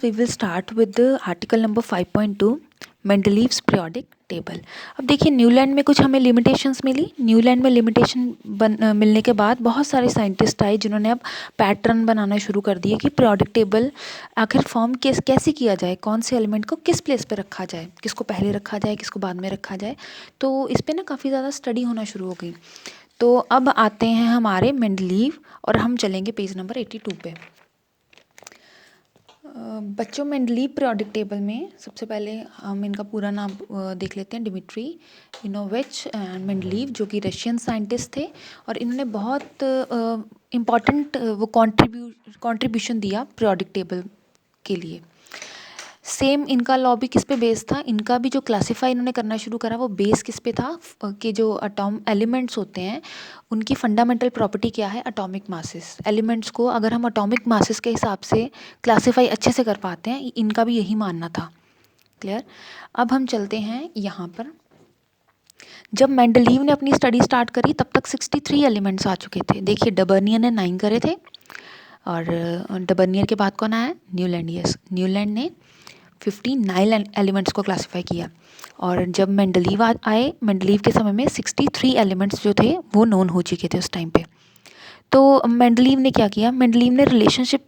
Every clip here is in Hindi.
We will start with the article number 5.2 Mendeleev's periodic table. अब देखिए न्यूलैंड में कुछ हमें लिमिटेशंस मिली। न्यूलैंड में लिमिटेशन मिलने के बाद बहुत सारे साइंटिस्ट आए जिन्होंने अब पैटर्न बनाना शुरू कर दिए कि पीरियोडिक टेबल आखिर फॉर्म कैसे किया जाए, कौन से एलिमेंट को किस प्लेस पे रखा जाए, किसको पहले रखा जाए, किसको बाद में रखा जाए। तो इस पर ना काफ़ी ज़्यादा स्टडी होना शुरू हो गई। तो अब आते हैं हमारे मेंडलीव और हम चलेंगे पेज नंबर 82 पे। बच्चों मेंडलीव पीरियोडिक टेबल में सबसे पहले हम इनका पूरा नाम देख लेते हैं। डिमिट्री इनोविच एंड मेंडलीव, जो कि रशियन साइंटिस्ट थे और इन्होंने बहुत इम्पॉर्टेंट वो कंट्रीब्यूशन दिया पीरियोडिक टेबल के लिए। सेम इनका लॉ भी किस पे बेस था, इनका भी जो क्लासीफाई इन्होंने करना शुरू करा वो बेस किस पे था कि जो एलिमेंट्स होते हैं उनकी फंडामेंटल प्रॉपर्टी क्या है, एटॉमिक मासेस। एलिमेंट्स को अगर हम एटॉमिक मासेस के हिसाब से क्लासीफाई अच्छे से कर पाते हैं, इनका भी यही मानना था। क्लियर। अब हम चलते हैं यहाँ पर। जब मेंडलीव ने अपनी स्टडी स्टार्ट करी तब तक 63 एलिमेंट्स आ चुके थे। देखिए डबर्नियर ने 9 करे थे और डबर्नियर के बाद कौन आया, न्यूलैंड। यस, न्यूलैंड ने 59 एलिमेंट्स को क्लासिफाई किया। और जब मेंडलीव आए, मेंडलीव के समय में 63 एलिमेंट्स जो थे वो नोन हो चुके थे उस टाइम पे। तो मेंडलीव ने क्या किया, मेंडलीव ने रिलेशनशिप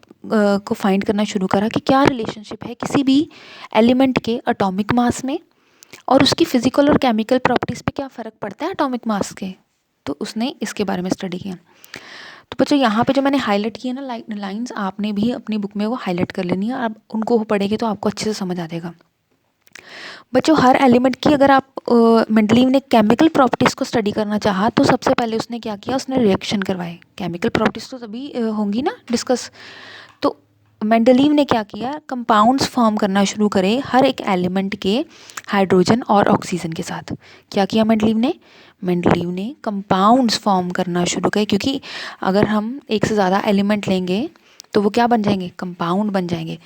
को फाइंड करना शुरू करा कि क्या रिलेशनशिप है किसी भी एलिमेंट के एटॉमिक मास में और उसकी फिजिकल और केमिकल प्रॉपर्टीज़ पे क्या फ़र्क पड़ता है एटॉमिक मास के। तो उसने इसके बारे में स्टडी किया। तो बच्चों यहाँ पे जो मैंने हाईलाइट किए ना लाइंस, आपने भी अपनी बुक में वो हाईलाइट कर लेनी है। आप उनको पढ़ेंगे तो आपको अच्छे से समझ आ जाएगा। बच्चों हर एलिमेंट की अगर आप मेंडलीव ने केमिकल प्रॉपर्टीज़ को स्टडी करना चाहा तो सबसे पहले उसने क्या किया, उसने रिएक्शन करवाए। केमिकल प्रॉपर्टीज़ तो तभी होंगी ना डिस्कस। तो मेंडलीव ने क्या किया, कंपाउंड्स फॉर्म करना शुरू करे हर एक एलिमेंट के हाइड्रोजन और ऑक्सीजन के साथ। क्या किया मेंडलीव ने, मेंडलीव ने कंपाउंड्स फॉर्म करना शुरू किए, क्योंकि अगर हम एक से ज़्यादा एलिमेंट लेंगे तो वो क्या बन जाएंगे, कंपाउंड बन जाएंगे।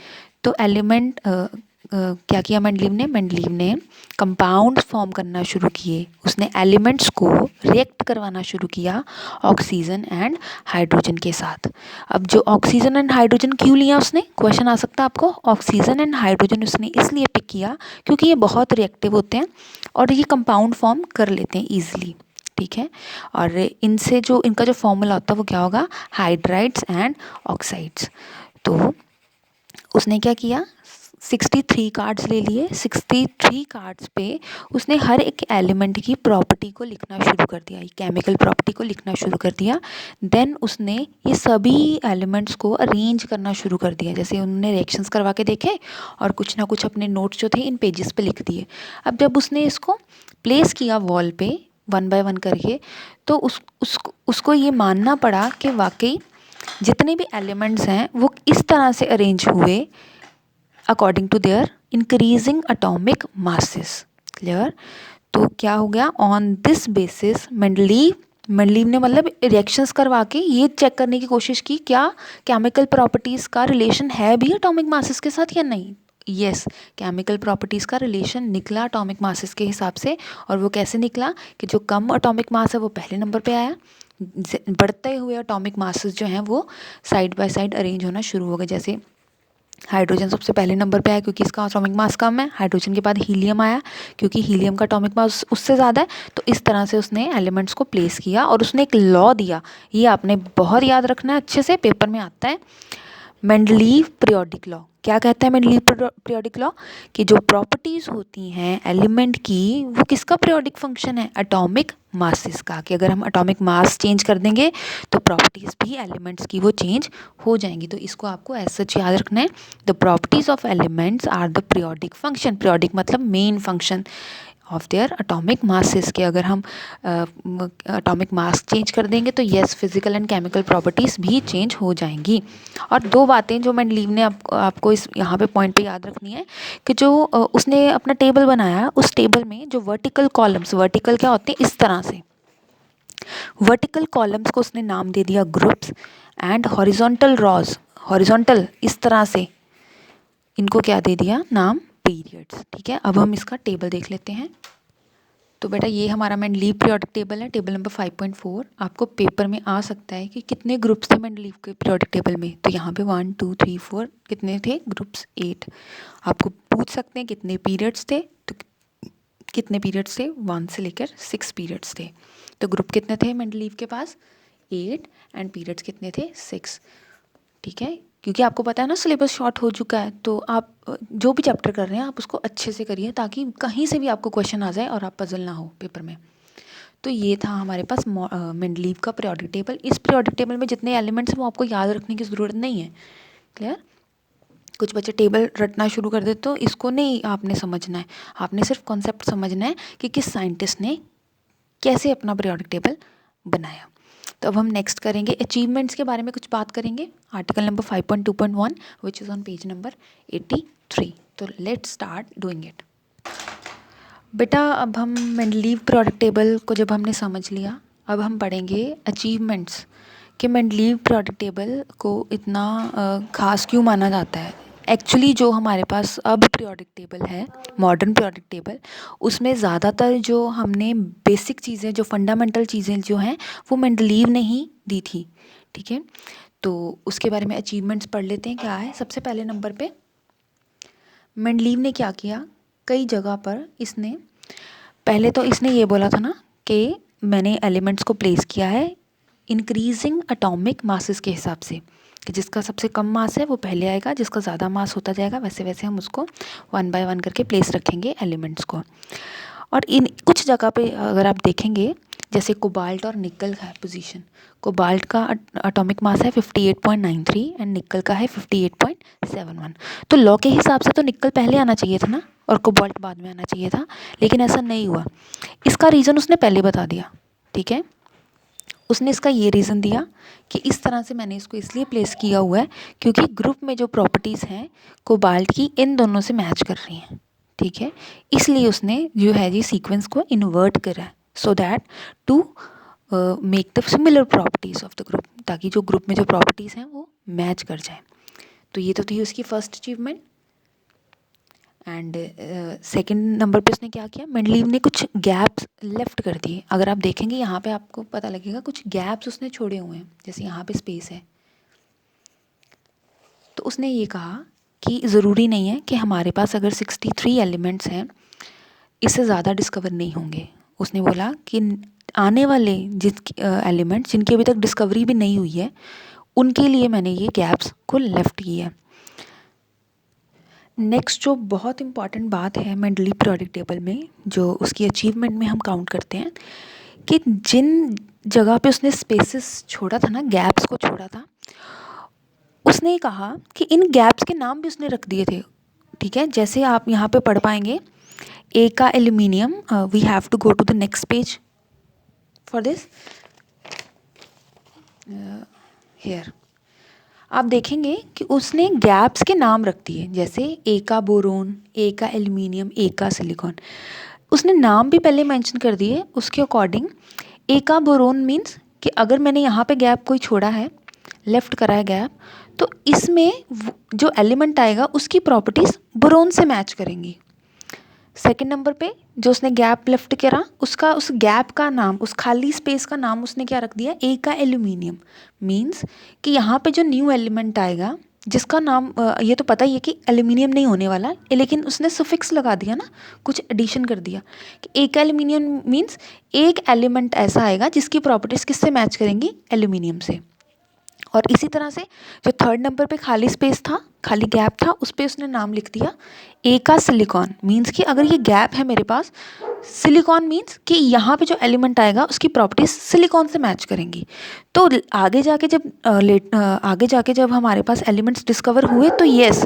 तो एलिमेंट क्या किया मेंडलीव ने कंपाउंड्स फॉर्म करना शुरू किए। उसने एलिमेंट्स को रिएक्ट करवाना शुरू किया ऑक्सीजन एंड हाइड्रोजन के साथ। अब जो ऑक्सीजन एंड हाइड्रोजन क्यों लिया उसने, क्वेश्चन आ सकता है आपको। ऑक्सीजन एंड हाइड्रोजन उसने इसलिए पिक किया क्योंकि ये बहुत रिएक्टिव होते हैं और ये कंपाउंड फॉर्म कर लेते हैं ईजिली। ठीक है। और इनसे जो इनका जो फॉर्मूला होता है वो क्या होगा, हाइड्राइड्स एंड ऑक्साइड्स। तो उसने क्या किया, 63 कार्ड्स ले लिए। 63 कार्ड्स पे उसने हर एक एलिमेंट की प्रॉपर्टी को लिखना शुरू कर दिया, केमिकल प्रॉपर्टी को लिखना शुरू कर दिया। देन उसने ये सभी एलिमेंट्स को अरेंज करना शुरू कर दिया। जैसे उन्होंने रिएक्शंस करवा के देखे और कुछ ना कुछ अपने नोट्स जो थे इन पेजेस पे लिख दिए। अब जब उसने इसको प्लेस किया वॉल पे 1 बाय 1 करके, तो उसको ये मानना पड़ा कि वाकई जितने भी एलिमेंट्स हैं वो इस तरह से अरेंज हुए according to their increasing atomic masses. Clear. तो क्या हो गया, ऑन दिस बेसिस मेंडलीव ने मतलब रिएक्शंस करवा के ये चेक करने की कोशिश की क्या केमिकल प्रॉपर्टीज़ का रिलेशन है भी एटॉमिक मासेस के साथ या नहीं। यस, केमिकल प्रॉपर्टीज़ का रिलेशन निकला एटॉमिक मासेस के हिसाब से। और वो कैसे निकला कि जो कम एटॉमिक मास है वो पहले नंबर पे आया, बढ़ते हुए एटॉमिक मासेस जो हैं वो साइड बाय साइड अरेंज होना शुरू हो गए। जैसे हाइड्रोजन सबसे पहले नंबर पे आया क्योंकि इसका एटॉमिक मास कम है। हाइड्रोजन के बाद हीलियम आया क्योंकि हीलियम का एटॉमिक मास उससे ज़्यादा है। तो इस तरह से उसने एलिमेंट्स को प्लेस किया और उसने एक लॉ दिया, ये आपने बहुत याद रखना है, अच्छे से पेपर में आता है। मेंडलीव पीरियोडिक लॉ क्या कहता है, मेंडलीव पीरियोडिक लॉ कि जो प्रॉपर्टीज़ होती हैं एलिमेंट की वो किसका पीरियोडिक फंक्शन है, एटॉमिक मासेस का। कि अगर हम एटॉमिक मास चेंज कर देंगे तो प्रॉपर्टीज़ भी एलिमेंट्स की वो चेंज हो जाएंगी। तो इसको आपको ऐसा याद रखना है, the properties of elements are the periodic function. Periodic मतलब main function of their atomic masses के। अगर हम एटॉमिक मास चेंज कर देंगे तो yes physical and chemical properties भी चेंज हो जाएंगी। और दो बातें जो मेंडलीव ने आपको इस यहाँ पे पॉइंट पे याद रखनी है कि जो उसने अपना टेबल बनाया, उस टेबल में जो वर्टिकल कॉलम्स, वर्टिकल क्या होते हैं इस तरह से, वर्टिकल कॉलम्स को उसने नाम दे दिया groups and horizontal rows, horizontal इस तरह से इनको क्या दे दिया नाम, पीरियड्स। ठीक है। अब हम इसका टेबल देख लेते हैं। तो बेटा ये हमारा मेंडलीव पीरियोडिक टेबल है, टेबल नंबर 5.4। आपको पेपर में आ सकता है कि कितने ग्रुप्स थे मेंडलीव के पीरियोडिक टेबल में, तो यहाँ पे 1 2 3 4 कितने थे ग्रुप्स, 8। आपको पूछ सकते हैं कितने पीरियड्स थे, तो कितने पीरियड्स थे, 1 से लेकर 6 पीरियड्स थे। तो ग्रुप कितने थे मेंडलीव के पास, 8, एंड पीरियड्स कितने थे, 6। ठीक है, क्योंकि आपको पता है ना सिलेबस शॉर्ट हो चुका है, तो आप जो भी चैप्टर कर रहे हैं आप उसको अच्छे से करिए ताकि कहीं से भी आपको क्वेश्चन आ जाए और आप पजल ना हो पेपर में। तो ये था हमारे पास मेंडलीव का पीरियोडिक टेबल। इस पीरियोडिक टेबल में जितने एलिमेंट्स हैं वो आपको याद रखने की ज़रूरत नहीं है। क्लियर? कुछ बच्चे टेबल रटना शुरू कर देते, तो इसको नहीं आपने समझना है, आपने सिर्फ कॉन्सेप्ट समझना है कि किस साइंटिस्ट ने कैसे अपना पीरियोडिक टेबल बनाया। तो अब हम नेक्स्ट करेंगे अचीवमेंट्स के बारे में कुछ बात करेंगे, article number 5.2.1 which is on page number 83। तो लेट्स स्टार्ट डूइंग इट। बेटा अब हम मेंडलीव पीरियोडिक टेबल को जब हमने समझ लिया, अब हम पढ़ेंगे अचीवमेंट्स कि मेंडलीव पीरियोडिक टेबल को इतना ख़ास क्यों माना जाता है। एक्चुअली जो हमारे पास अब पीरियोडिक टेबल है, मॉडर्न पीरियोडिक टेबल, उसमें ज़्यादातर जो हमने बेसिक चीज़ें, जो फंडामेंटल चीज़ें जो हैं वो मेंडलीव ने ही दी थी। ठीक है, तो उसके बारे में अचीवमेंट्स पढ़ लेते हैं। क्या है, सबसे पहले नंबर पे मेंडलीव ने क्या किया, कई जगह पर इसने, पहले तो इसने ये बोला था ना कि मैंने एलिमेंट्स को प्लेस किया है इंक्रीजिंग एटॉमिक मासेस के हिसाब से, कि जिसका सबसे कम मास है वो पहले आएगा, जिसका ज़्यादा मास होता जाएगा वैसे वैसे हम उसको 1 बाय 1 करके प्लेस रखेंगे एलिमेंट्स को। और इन कुछ जगह पे अगर आप देखेंगे, जैसे कोबाल्ट और निकल का है पोजीशन, कोबाल्ट का एटॉमिक मास है 58.93 एंड निकल का है 58.71। तो लॉ के हिसाब से तो निकल पहले आना चाहिए था ना और कोबाल्ट बाद में आना चाहिए था, लेकिन ऐसा नहीं हुआ। इसका रीज़न उसने पहले बता दिया। ठीक है, उसने इसका ये रीज़न दिया कि इस तरह से मैंने इसको इसलिए प्लेस किया हुआ है क्योंकि ग्रुप में जो प्रॉपर्टीज़ हैं कोबाल्ट की इन दोनों से मैच कर रही हैं। ठीक है, इसलिए उसने जो है जी सीक्वेंस को इन्वर्ट करा है, so that to make the similar properties of the group, ताकि जो ग्रुप में जो प्रॉपर्टीज़ हैं वो मैच कर जाए। तो ये तो थी उसकी first achievement. And second number पे उसने क्या किया, मेंडलीव ने कुछ गैप्स लेफ्ट कर दिए। अगर आप देखेंगे यहाँ पे आपको पता लगेगा कुछ गैप्स उसने छोड़े हुए हैं, जैसे यहाँ पे स्पेस है। तो उसने ये कहा कि ज़रूरी नहीं है कि हमारे पास अगर 63 एलिमेंट्स हैं इससे ज़्यादा डिस्कवर नहीं होंगे। उसने बोला कि आने वाले एलिमेंट्स जिनकी अभी तक डिस्कवरी भी नहीं हुई है उनके लिए मैंने ये गैप्स को लेफ्ट किया है। नेक्स्ट जो बहुत इम्पॉर्टेंट बात है मेंडलीव पीरियोडिक टेबल में, जो उसकी अचीवमेंट में हम काउंट करते हैं, कि जिन जगह पे उसने स्पेसेस छोड़ा था ना, गैप्स को छोड़ा था, उसने कहा कि इन गैप्स के नाम भी उसने रख दिए थे। ठीक है, जैसे आप यहाँ पे पढ़ पाएंगे, ए का aluminium, we have to go to the next page for this here. आप देखेंगे कि उसने गैप्स के नाम रख दिए, जैसे ए का बोरोन, ए का एल्यूमिनियम, ए का सिलिकॉन। उसने नाम भी पहले मेंशन कर दिए उसके अकॉर्डिंग। ए का बोरोन मीन्स कि अगर मैंने यहाँ पे गैप कोई छोड़ा है, लेफ्ट करा है गैप, तो इसमें जो एलिमेंट आएगा उसकी प्रॉपर्टीज़ बोरोन से मैच करेंगी। सेकंड नंबर पे जो उसने गैप लेफ्ट करा, उसका उस गैप का नाम, उस खाली स्पेस का नाम उसने क्या रख दिया, ए का एल्यूमिनियम। मीन्स कि यहाँ पे जो न्यू एलिमेंट आएगा जिसका नाम ये तो पता ही है कि एल्यूमिनियम नहीं होने वाला, लेकिन उसने सफिक्स लगा दिया ना, कुछ एडिशन कर दिया कि ए का एल्यूमिनियम मीन्स एक एलिमेंट ऐसा आएगा जिसकी प्रॉपर्टीज़ किससे मैच करेंगी, एल्यूमिनियम से। और इसी तरह से जो थर्ड नंबर पे खाली स्पेस था, खाली गैप था, उस पर उसने नाम लिख दिया ए का सिलिकॉन। मीन्स कि अगर ये गैप है मेरे पास, सिलिकॉन मीन्स कि यहाँ पे जो एलिमेंट आएगा उसकी प्रॉपर्टीज सिलिकॉन से मैच करेंगी। तो आगे जाके जब हमारे पास एलिमेंट्स डिस्कवर हुए तो येस,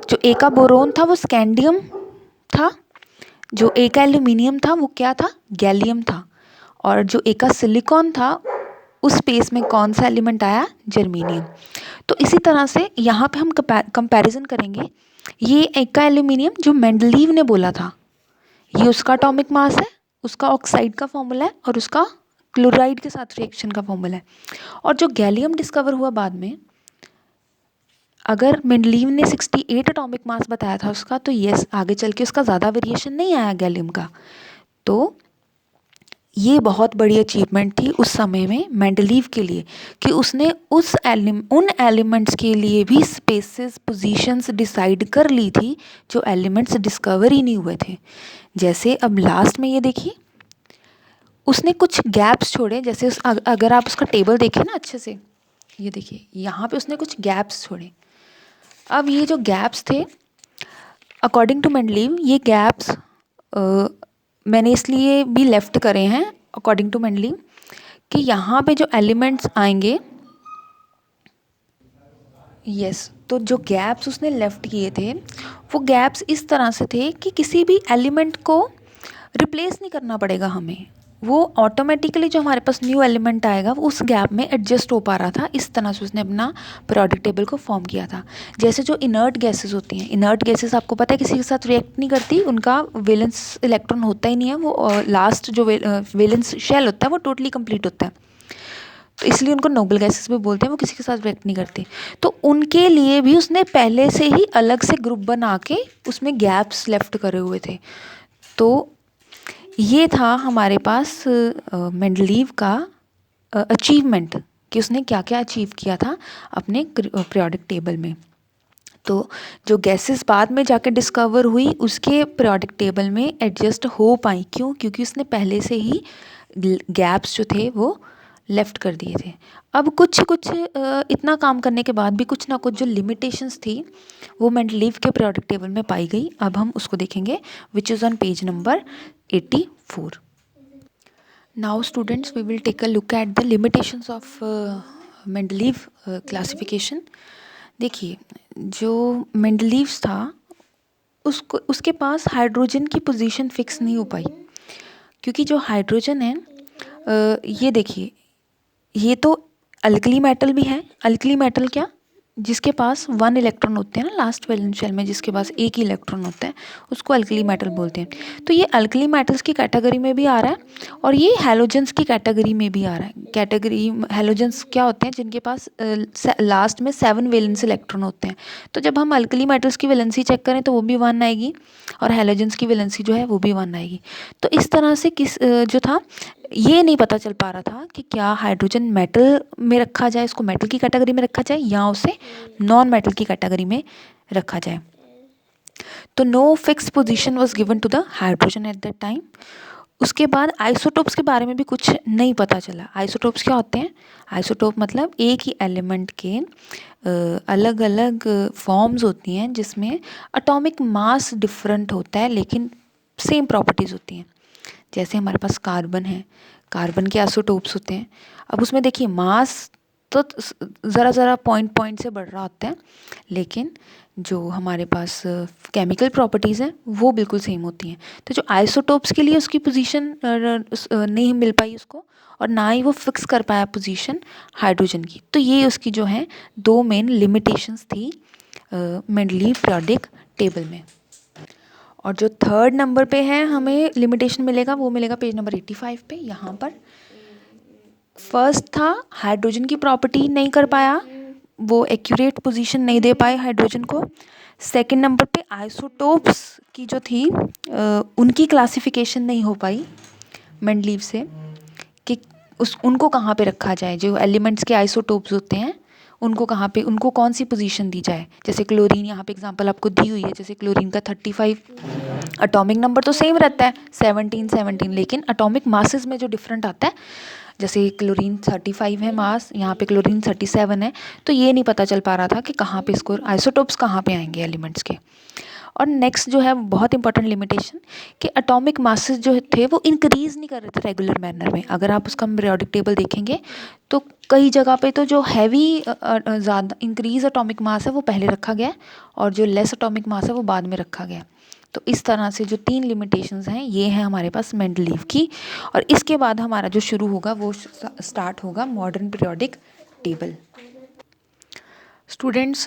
जो ए का बोरोन था वो स्कैंडियम था, जो ए का एल्यूमिनियम था वो क्या था, गैलियम था, और जो ए का सिलिकॉन था उस स्पेस में कौन सा एलिमेंट आया, जर्मेनियम। तो इसी तरह से यहाँ पे हम कंपैरिजन करेंगे, ये एक का एल्यूमिनियम जो मेंडलीव ने बोला था, ये उसका एटॉमिक मास है, उसका ऑक्साइड का फॉर्मूला है और उसका क्लोराइड के साथ रिएक्शन का फॉर्मूला है। और जो गैलियम डिस्कवर हुआ बाद में, अगर मेंडलीव ने 68 एटॉमिक मास बताया था उसका, तो यस आगे चल के उसका ज़्यादा वेरिएशन नहीं आया गैलियम का। तो ये बहुत बड़ी अचीवमेंट थी उस समय में मेंडलीव के लिए कि उसने उन एलिमेंट्स के लिए भी स्पेसेस पोजीशंस डिसाइड कर ली थी जो एलिमेंट्स डिस्कवर ही नहीं हुए थे। जैसे अब लास्ट में ये देखिए, उसने कुछ गैप्स छोड़े, जैसे अगर आप उसका टेबल देखें ना अच्छे से, ये देखिए यहाँ पे उसने कुछ गैप्स छोड़े। अब ये जो गैप्स थे, अकॉर्डिंग टू मेंडलीव, ये गैप्स मैंने इसलिए भी लेफ्ट करे हैं अकॉर्डिंग टू मेंडलीव कि यहाँ पे जो एलिमेंट्स आएंगे, यस, तो जो गैप्स उसने लेफ्ट किए थे वो गैप्स इस तरह से थे कि किसी भी एलिमेंट को रिप्लेस नहीं करना पड़ेगा हमें, वो ऑटोमेटिकली जो हमारे पास न्यू एलिमेंट आएगा वो उस गैप में एडजस्ट हो पा रहा था। इस तरह से उसने अपना पीरियोडिक टेबल को फॉर्म किया था। जैसे जो इनर्ट गैसेस होती हैं, इनर्ट गैसेस आपको पता है किसी के साथ रिएक्ट नहीं करती, उनका वैलेंस इलेक्ट्रॉन होता ही नहीं है, वो लास्ट जो वैलेंस शेल होता है वो टोटली कंप्लीट होता है, तो इसलिए उनको नोबल गैसेस भी बोलते हैं, वो किसी के साथ रिएक्ट नहीं करती। तो उनके लिए भी उसने पहले से ही अलग से ग्रुप बना के उसमें गैप्स लेफ्ट करे हुए थे। तो ये था हमारे पास मेंडलीव का अचीवमेंट कि उसने क्या क्या अचीव किया था अपने पीरियोडिक टेबल में। तो जो गैसेस बाद में जाके डिस्कवर हुई उसके पीरियोडिक टेबल में एडजस्ट हो पाई, क्यों? क्योंकि उसने पहले से ही गैप्स जो थे वो लेफ्ट कर दिए थे। अब कुछ कुछ इतना काम करने के बाद भी कुछ ना कुछ जो लिमिटेशंस थी वो मेंडलीव के पीरियोडिक टेबल में पाई गई। अब हम उसको देखेंगे, which is on page number 84. Now students, we will take a look at the limitations of Mendeleev classification. देखिए, जो मेंडलीव्स था उसके पास हाइड्रोजन की पोजीशन फिक्स नहीं हो पाई, क्योंकि जो हाइड्रोजन है, ये देखिए, ये तो अल्कली मेटल भी है। अल्कली मेटल क्या? जिसके पास 1 इलेक्ट्रॉन होते हैं ना लास्ट वैलेंस शेल में, जिसके पास एक ही इलेक्ट्रॉन होता है उसको अल्कली मेटल बोलते हैं। तो ये अल्कली मेटल्स की कैटेगरी में भी आ रहा है और ये हैलोजेंस की कैटेगरी में भी आ रहा है। कैटेगरी हैलोजेंस क्या होते हैं? जिनके पास लास्ट में 7 वैलेंस इलेक्ट्रॉन होते हैं। तो जब हम अल्कली मेटल्स की वैलेंसी चेक करें तो वो भी 1 आएगी और हैलोजेंस की वैलेंसी जो है वो भी 1 आएगी। तो इस तरह से जो था, ये नहीं पता चल पा रहा था कि क्या हाइड्रोजन मेटल में रखा जाए, इसको मेटल की कैटेगरी में रखा जाए या उसे नॉन मेटल की कैटेगरी में रखा जाए। तो no fix position was given to the hydrogen at that time. उसके बाद आइसोटोप्स के बारे में भी कुछ नहीं पता चला। आइसोटोप्स क्या होते हैं? आइसोटोप मतलब एक ही एलिमेंट के अलग अलग फॉर्म्स होती हैं जिसमें एटॉमिक मास डिफरेंट होता है लेकिन सेम प्रॉपर्टीज़ होती हैं। जैसे हमारे पास कार्बन है, कार्बन के आइसोटोप्स होते हैं। अब उसमें देखिए मास तो ज़रा ज़रा पॉइंट से बढ़ रहा होता है, लेकिन जो हमारे पास केमिकल प्रॉपर्टीज़ हैं वो बिल्कुल सेम होती हैं। तो जो आइसोटोप्स के लिए उसकी पोजीशन नहीं मिल पाई उसको, और ना ही वो फिक्स कर पाया पोजीशन हाइड्रोजन की। तो ये उसकी जो है 2 मेन लिमिटेशंस थी मेंडलीव पीरियोडिक टेबल में। और जो 3rd नंबर पे है हमें लिमिटेशन मिलेगा वो मिलेगा पेज नंबर 85 पे। यहाँ पर फर्स्ट था हाइड्रोजन की प्रॉपर्टी नहीं कर पाया, वो एक्यूरेट पोजीशन नहीं दे पाए हाइड्रोजन को। सेकंड नंबर पे आइसोटोप्स की जो थी उनकी क्लासिफिकेशन नहीं हो पाई मेंडलीव से कि उनको कहाँ पे रखा जाए। जो एलिमेंट्स के आइसोटोप्स होते हैं उनको कहाँ पे, उनको कौन सी पोजीशन दी जाए। जैसे क्लोरीन, यहाँ पे एग्जांपल आपको दी हुई है, जैसे क्लोरीन का 35 एटॉमिक नंबर तो सेम रहता है 17, लेकिन एटॉमिक मासेस में जो डिफरेंट आता है, जैसे क्लोरीन 35 है मास, यहाँ पे क्लोरीन 37 है। तो ये नहीं पता चल पा रहा था कि कहाँ पे इसको आइसोटोप्स कहाँ पे आएंगे एलिमेंट्स के। और नेक्स्ट जो है बहुत इंपॉर्टेंट लिमिटेशन कि एटॉमिक मासेस जो थे वो इंक्रीज़ नहीं कर रहे थे रेगुलर मैनर में। अगर आप उसका पीरियोडिक टेबल देखेंगे तो कई जगह पे तो जो हैवी ज़्यादा इंक्रीज एटॉमिक मास है वो पहले रखा गया और जो लेस एटॉमिक मास है वो बाद में रखा गया। तो इस तरह से जो 3 लिमिटेशंस हैं ये हैं हमारे पास मेंडलीव की। और इसके बाद हमारा जो शुरू होगा वो स्टार्ट होगा मॉडर्न पीरियोडिक टेबल। स्टूडेंट्स,